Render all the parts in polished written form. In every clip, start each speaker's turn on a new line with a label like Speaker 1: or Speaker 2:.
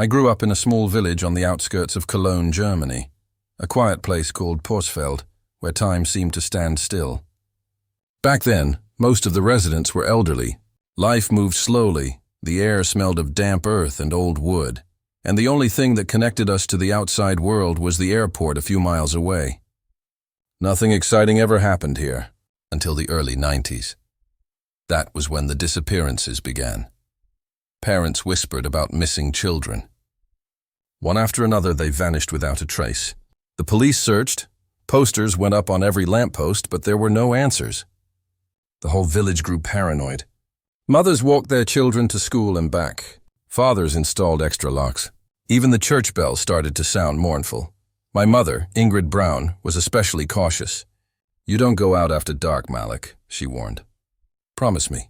Speaker 1: I grew up in a small village on the outskirts of Cologne, Germany, a quiet place called Porsfeld, where time seemed to stand still. Back then, most of the residents were elderly. Life moved slowly, the air smelled of damp earth and old wood, and the only thing that connected us to the outside world was the airport a few miles away. Nothing exciting ever happened here, until the early 90s. That was when the disappearances began. Parents whispered about missing children. One after another, they vanished without a trace. The police searched. Posters went up on every lamppost, but there were no answers. The whole village grew paranoid. Mothers walked their children to school and back. Fathers installed extra locks. Even the church bells started to sound mournful. My mother, Ingrid Brown, was especially cautious. "You don't go out after dark, Malik," she warned. "Promise me."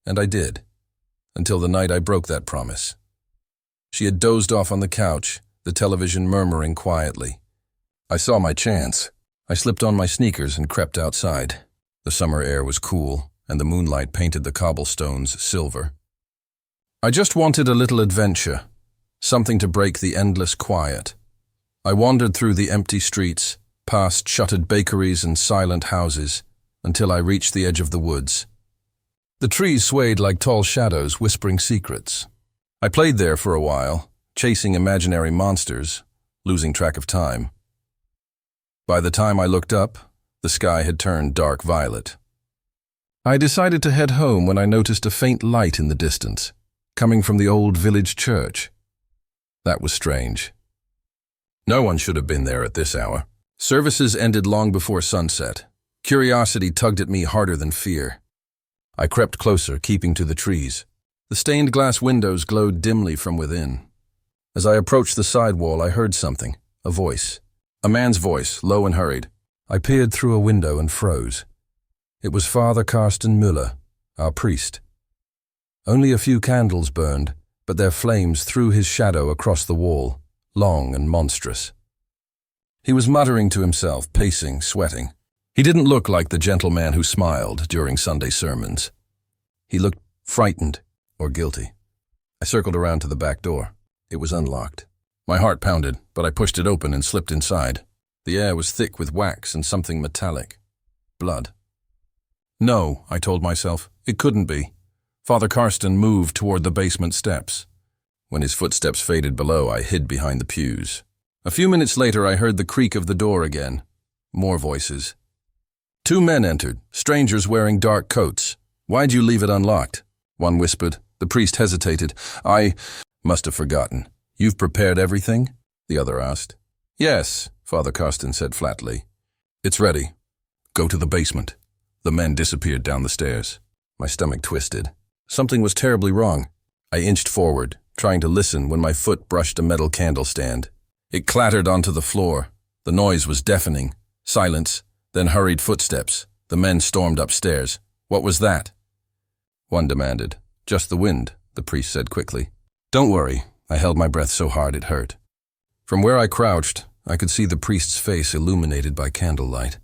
Speaker 1: And I did, until the night I broke that promise. She had dozed off on the couch, the television murmuring quietly. I saw my chance. I slipped on my sneakers and crept outside. The summer air was cool, and the moonlight painted the cobblestones silver. I just wanted a little adventure, something to break the endless quiet. I wandered through the empty streets, past shuttered bakeries and silent houses, until I reached the edge of the woods. The trees swayed like tall shadows, whispering secrets. I played there for a while, chasing imaginary monsters, losing track of time. By the time I looked up, the sky had turned dark violet. I decided to head home when I noticed a faint light in the distance, coming from the old village church. That was strange. No one should have been there at this hour. Services ended long before sunset. Curiosity tugged at me harder than fear. I crept closer, keeping to the trees. The stained glass windows glowed dimly from within. As I approached the side wall, I heard something, a voice. A man's voice, low and hurried. I peered through a window and froze. It was Father Carsten Müller, our priest. Only a few candles burned, but their flames threw his shadow across the wall, long and monstrous. He was muttering to himself, pacing, sweating. He didn't look like the gentleman who smiled during Sunday sermons. He looked frightened or guilty. I circled around to the back door. It was unlocked. My heart pounded, but I pushed it open and slipped inside. The air was thick with wax and something metallic. Blood. No, I told myself, it couldn't be. Father Carsten moved toward the basement steps. When his footsteps faded below, I hid behind the pews. A few minutes later, I heard the creak of the door again. More voices. 2 men entered, strangers wearing dark coats. "Why'd you leave it unlocked?" one whispered. The priest hesitated. "I must have forgotten. You've prepared everything?" the other asked. "Yes," Father Carsten said flatly. "It's ready. Go to the basement." The men disappeared down the stairs. My stomach twisted. Something was terribly wrong. I inched forward, trying to listen when my foot brushed a metal candle stand. It clattered onto the floor. The noise was deafening. Silence, then hurried footsteps. The men stormed upstairs. "What was that?" one demanded. "Just the wind," the priest said quickly. "Don't worry." I held my breath so hard it hurt. From where I crouched, I could see the priest's face illuminated by candlelight.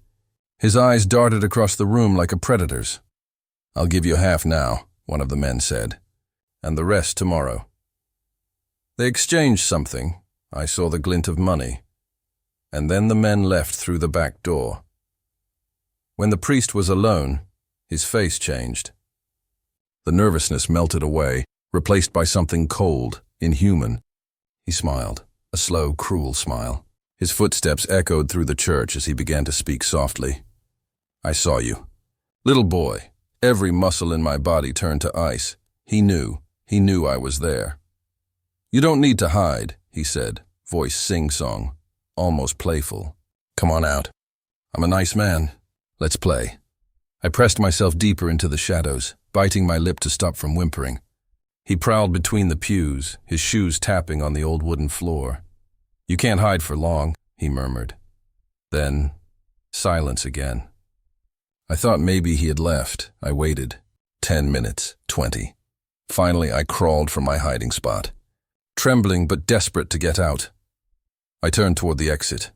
Speaker 1: His eyes darted across the room like a predator's. "I'll give you half now," one of the men said, "and the rest tomorrow." They exchanged something. I saw the glint of money. And then the men left through the back door. When the priest was alone, his face changed. The nervousness melted away, replaced by something cold, inhuman. He smiled, a slow, cruel smile. His footsteps echoed through the church as he began to speak softly. "I saw you. Little boy." Every muscle in my body turned to ice. He knew I was there. "You don't need to hide," he said, voice sing-song, almost playful. "Come on out. I'm a nice man. Let's play." I pressed myself deeper into the shadows, biting my lip to stop from whimpering. He prowled between the pews, his shoes tapping on the old wooden floor. "You can't hide for long," he murmured. Then, silence again. I thought maybe he had left. I waited. 10 minutes, 20. Finally, I crawled from my hiding spot, trembling but desperate to get out. I turned toward the exit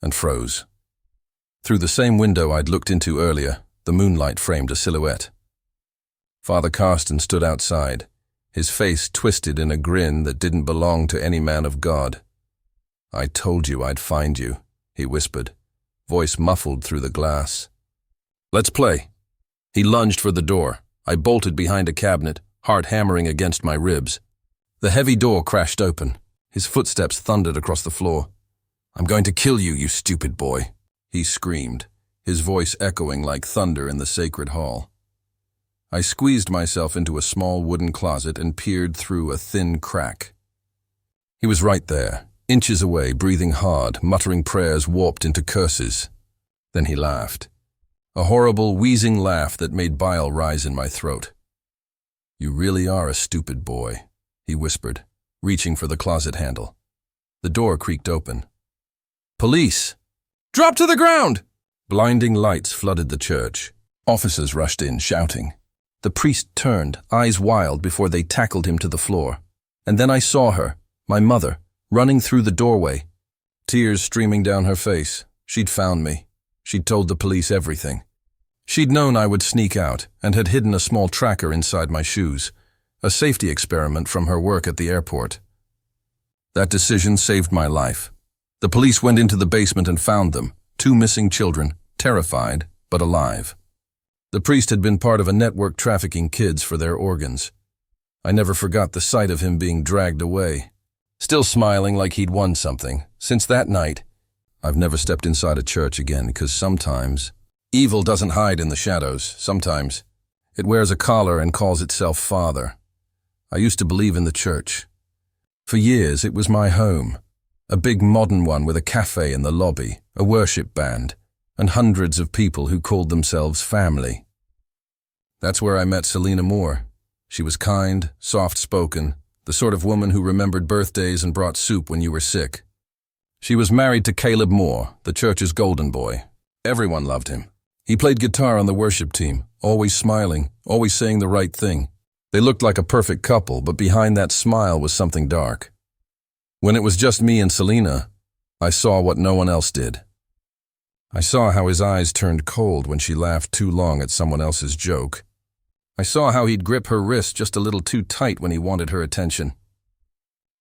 Speaker 1: and froze. Through the same window I'd looked into earlier, the moonlight framed a silhouette. Father Carsten stood outside, his face twisted in a grin that didn't belong to any man of God. "I told you I'd find you," he whispered, voice muffled through the glass. "Let's play." He lunged for the door. I bolted behind a cabinet, heart hammering against my ribs. The heavy door crashed open. His footsteps thundered across the floor. "I'm going to kill you, you stupid boy," he screamed, his voice echoing like thunder in the sacred hall. I squeezed myself into a small wooden closet and peered through a thin crack. He was right there, inches away, breathing hard, muttering prayers warped into curses. Then he laughed. A horrible, wheezing laugh that made bile rise in my throat. "You really are a stupid boy," he whispered, reaching for the closet handle. The door creaked open. "Police! Drop to the ground!" Blinding lights flooded the church. Officers rushed in, shouting. The priest turned, eyes wild, before they tackled him to the floor. And then I saw her, my mother, running through the doorway. Tears streaming down her face. She'd found me. She'd told the police everything. She'd known I would sneak out and had hidden a small tracker inside my shoes, a safety experiment from her work at the airport. That decision saved my life. The police went into the basement and found them, 2 missing children, terrified but alive. The priest had been part of a network trafficking kids for their organs. I never forgot the sight of him being dragged away, still smiling like he'd won something. Since that night, I've never stepped inside a church again, because sometimes evil doesn't hide in the shadows. Sometimes it wears a collar and calls itself Father. I used to believe in the church. For years, it was my home, a big modern one with a cafe in the lobby, a worship band, and hundreds of people who called themselves family. That's where I met Selina Moore. She was kind, soft-spoken, the sort of woman who remembered birthdays and brought soup when you were sick. She was married to Caleb Moore, the church's golden boy. Everyone loved him. He played guitar on the worship team, always smiling, always saying the right thing. They looked like a perfect couple, but behind that smile was something dark. When it was just me and Selina, I saw what no one else did. I saw how his eyes turned cold when she laughed too long at someone else's joke. I saw how he'd grip her wrist just a little too tight when he wanted her attention.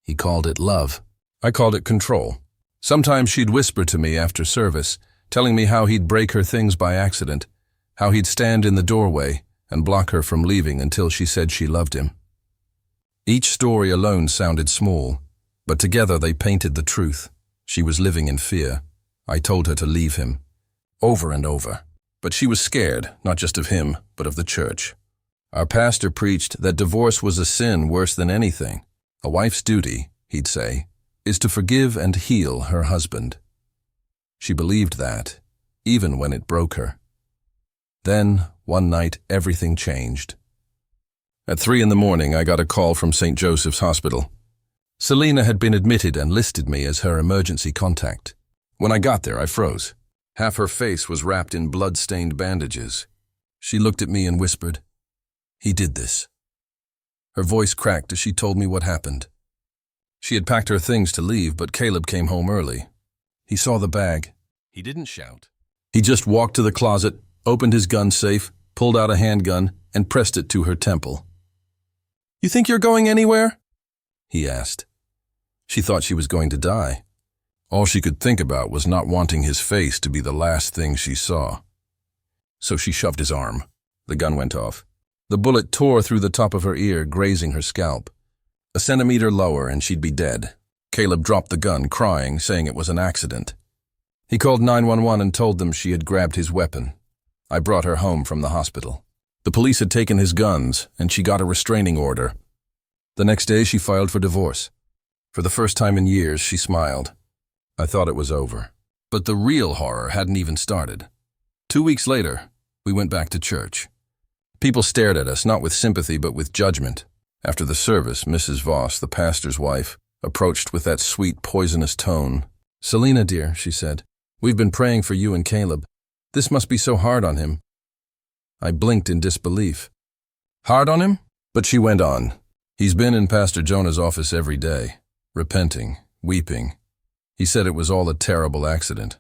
Speaker 1: He called it love. I called it control. Sometimes she'd whisper to me after service, telling me how he'd break her things by accident, how he'd stand in the doorway and block her from leaving until she said she loved him. Each story alone sounded small, but together they painted the truth. She was living in fear. I told her to leave him, over and over. But she was scared, not just of him, but of the church. Our pastor preached that divorce was a sin worse than anything. A wife's duty, he'd say, is to forgive and heal her husband. She believed that, even when it broke her. Then, one night, everything changed. At 3 a.m, I got a call from St. Joseph's Hospital. Selina had been admitted and listed me as her emergency contact. When I got there, I froze. Half her face was wrapped in blood-stained bandages. She looked at me and whispered, "He did this." Her voice cracked as she told me what happened. She had packed her things to leave, but Caleb came home early. He saw the bag. He didn't shout. He just walked to the closet, opened his gun safe, pulled out a handgun, and pressed it to her temple. "You think you're going anywhere?" he asked. She thought she was going to die. All she could think about was not wanting his face to be the last thing she saw. So she shoved his arm. The gun went off. The bullet tore through the top of her ear, grazing her scalp. A centimeter lower and she'd be dead. Caleb dropped the gun, crying, saying it was an accident. He called 911 and told them she had grabbed his weapon. I brought her home from the hospital. The police had taken his guns, and she got a restraining order. The next day, she filed for divorce. For the first time in years, she smiled. I thought it was over. But the real horror hadn't even started. 2 weeks later, we went back to church. People stared at us, not with sympathy, but with judgment. After the service, Mrs. Voss, the pastor's wife, approached with that sweet, poisonous tone. "Selina, dear," she said, "we've been praying for you and Caleb. This must be so hard on him." I blinked in disbelief. "Hard on him?" But she went on. "He's been in Pastor Jonah's office every day, repenting, weeping. He said it was all a terrible accident."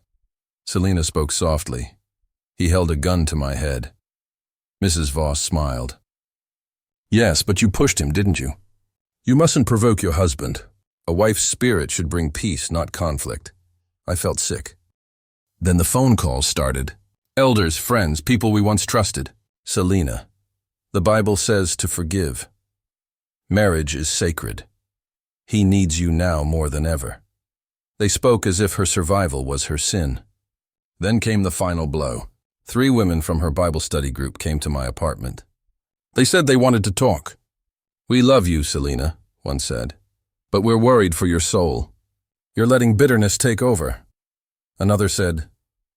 Speaker 1: Selina spoke softly. He held a gun to my head. Mrs. Voss smiled. "Yes, but you pushed him, didn't you? You mustn't provoke your husband. A wife's spirit should bring peace, not conflict. I felt sick. Then the phone calls started. Elders, friends, people we once trusted. Selena. The Bible says to forgive. Marriage is sacred. He needs you now more than ever. They spoke as if her survival was her sin. Then came the final blow. 3 women from her Bible study group came to my apartment. They said they wanted to talk. We love you, Selena, one said, but we're worried for your soul. You're letting bitterness take over. Another said,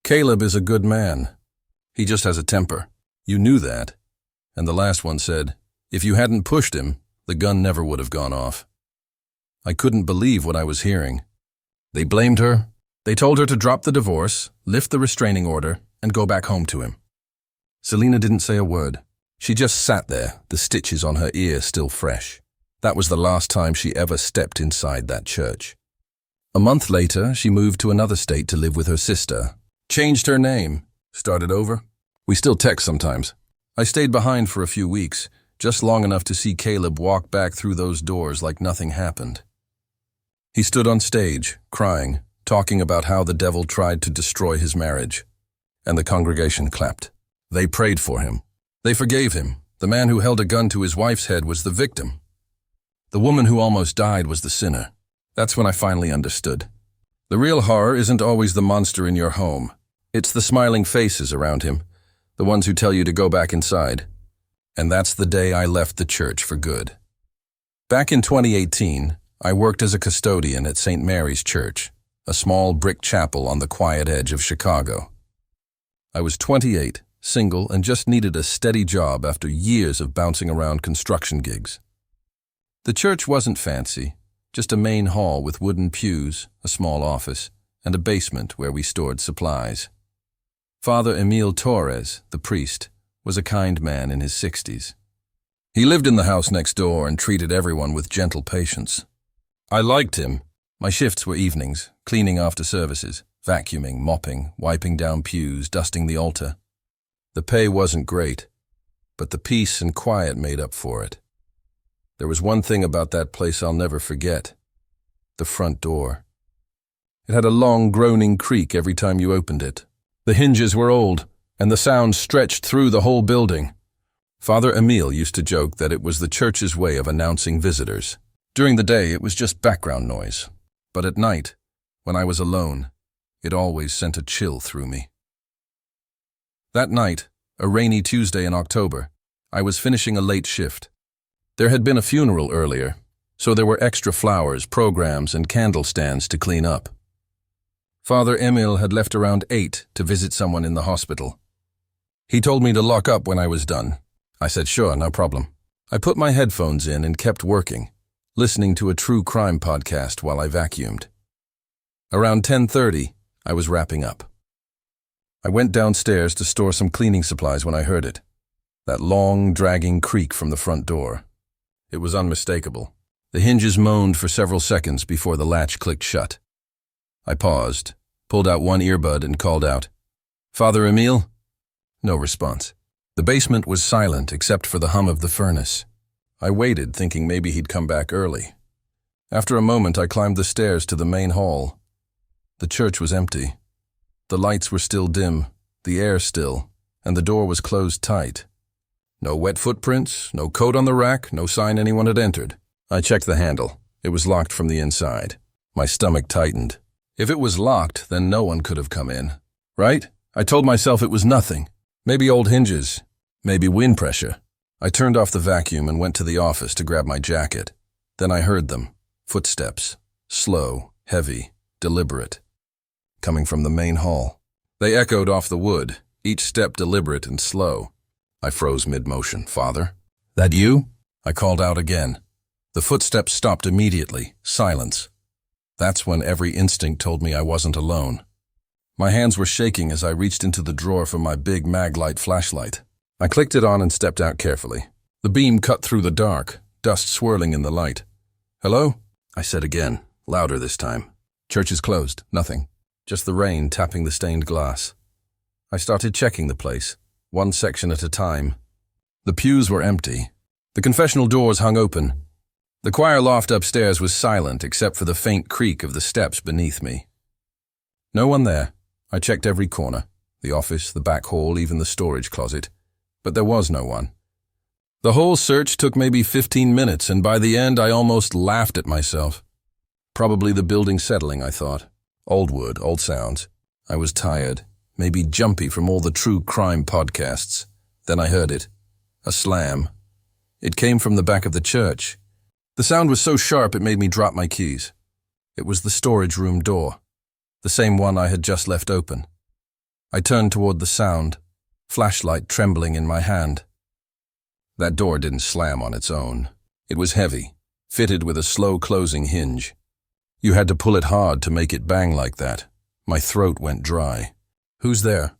Speaker 1: Caleb is a good man. He just has a temper. You knew that. And the last one said, if you hadn't pushed him, the gun never would have gone off. I couldn't believe what I was hearing. They blamed her. They told her to drop the divorce, lift the restraining order, and go back home to him. Selena didn't say a word. She just sat there, the stitches on her ear still fresh. That was the last time she ever stepped inside that church. A month later, she moved to another state to live with her sister. Changed her name. Started over. We still text sometimes. I stayed behind for a few weeks, just long enough to see Caleb walk back through those doors like nothing happened. He stood on stage, crying, talking about how the devil tried to destroy his marriage. And the congregation clapped. They prayed for him. They forgave him. The man who held a gun to his wife's head was the victim. The woman who almost died was the sinner. That's when I finally understood. The real horror isn't always the monster in your home. It's the smiling faces around him, the ones who tell you to go back inside. And that's the day I left the church for good. Back in 2018, I worked as a custodian at St. Mary's Church, a small brick chapel on the quiet edge of Chicago. I was 28, single, and just needed a steady job after years of bouncing around construction gigs. The church wasn't fancy, just a main hall with wooden pews, a small office, and a basement where we stored supplies. Father Emil Torres, the priest, was a kind man in his 60s. He lived in the house next door and treated everyone with gentle patience. I liked him. My shifts were evenings, cleaning after services, vacuuming, mopping, wiping down pews, dusting the altar. The pay wasn't great, but the peace and quiet made up for it. There was one thing about that place I'll never forget: the front door. It had a long, groaning creak every time you opened it. The hinges were old, and the sound stretched through the whole building. Father Emil used to joke that it was the church's way of announcing visitors. During the day, it was just background noise. But at night, when I was alone, it always sent a chill through me. That night, a rainy Tuesday in October, I was finishing a late shift. There had been a funeral earlier, so there were extra flowers, programs, and candle stands to clean up. Father Emil had left around 8 to visit someone in the hospital. He told me to lock up when I was done. I said, sure, no problem. I put my headphones in and kept working, listening to a true crime podcast while I vacuumed. Around 10:30, I was wrapping up. I went downstairs to store some cleaning supplies when I heard it. That long, dragging creak from the front door. It was unmistakable. The hinges moaned for several seconds before the latch clicked shut. I paused, pulled out one earbud and called out, Father Emil? No response. The basement was silent except for the hum of the furnace. I waited, thinking maybe he'd come back early. After a moment, I climbed the stairs to the main hall. The church was empty. The lights were still dim, the air still, and the door was closed tight. No wet footprints, no coat on the rack, no sign anyone had entered. I checked the handle. It was locked from the inside. My stomach tightened. If it was locked, then no one could have come in. Right? I told myself it was nothing. Maybe old hinges. Maybe wind pressure. I turned off the vacuum and went to the office to grab my jacket. Then I heard them. Footsteps. Slow, heavy, deliberate. Coming from the main hall. They echoed off the wood, each step deliberate and slow. I froze mid-motion. Father? That you? I called out again. The footsteps stopped immediately. Silence. That's when every instinct told me I wasn't alone. My hands were shaking as I reached into the drawer for my big Maglite flashlight. I clicked it on and stepped out carefully. The beam cut through the dark, dust swirling in the light. Hello? I said again, louder this time. Church is closed. Nothing. Just the rain tapping the stained glass. I started checking the place, one section at a time. The pews were empty. The confessional doors hung open. The choir loft upstairs was silent except for the faint creak of the steps beneath me. No one there. I checked every corner, the office, the back hall, even the storage closet, but there was no one. The whole search took maybe 15 minutes, and by the end I almost laughed at myself. Probably the building settling, I thought. Old wood, old sounds. I was tired, maybe jumpy from all the true crime podcasts. Then I heard it. A slam. It came from the back of the church. The sound was so sharp it made me drop my keys. It was the storage room door, the same one I had just left open. I turned toward the sound, flashlight trembling in my hand. That door didn't slam on its own. It was heavy, fitted with a slow-closing hinge. You had to pull it hard to make it bang like that. My throat went dry. "Who's there?"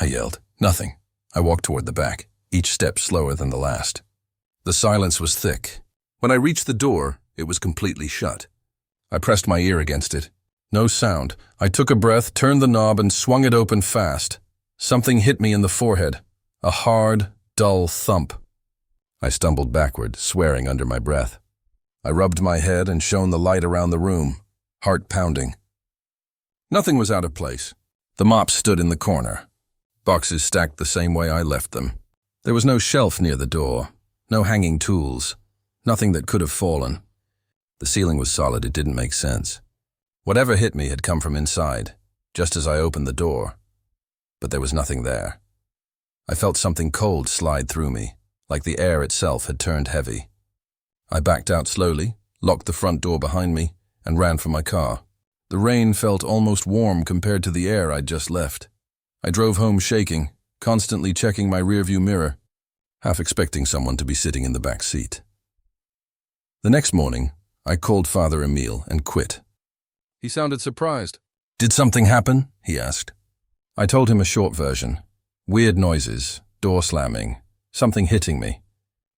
Speaker 1: I yelled. "Nothing." I walked toward the back, each step slower than the last. The silence was thick. When I reached the door, it was completely shut. I pressed my ear against it. No sound. I took a breath, turned the knob, and swung it open fast. Something hit me in the forehead. A hard, dull thump. I stumbled backward, swearing under my breath. I rubbed my head and shone the light around the room, heart pounding. Nothing was out of place. The mop stood in the corner. Boxes stacked the same way I left them. There was no shelf near the door, no hanging tools, nothing that could have fallen. The ceiling was solid, it didn't make sense. Whatever hit me had come from inside, just as I opened the door. But there was nothing there. I felt something cold slide through me, like the air itself had turned heavy. I backed out slowly, locked the front door behind me, and ran for my car. The rain felt almost warm compared to the air I'd just left. I drove home shaking, constantly checking my rearview mirror, half expecting someone to be sitting in the back seat. The next morning, I called Father Emile and quit. He sounded surprised. "Did something happen?" he asked. I told him a short version. Weird noises, door slamming, something hitting me.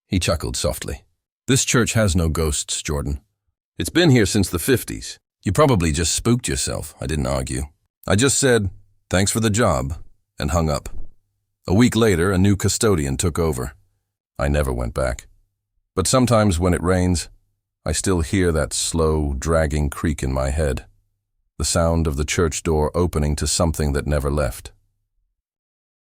Speaker 1: He chuckled softly. "This church has no ghosts, Jordan. It's been here since the 50s. You probably just spooked yourself." I didn't argue. I just said, "Thanks for the job," and hung up. A week later, a new custodian took over. I never went back. But sometimes when it rains, I still hear that slow, dragging creak in my head. The sound of the church door opening to something that never left.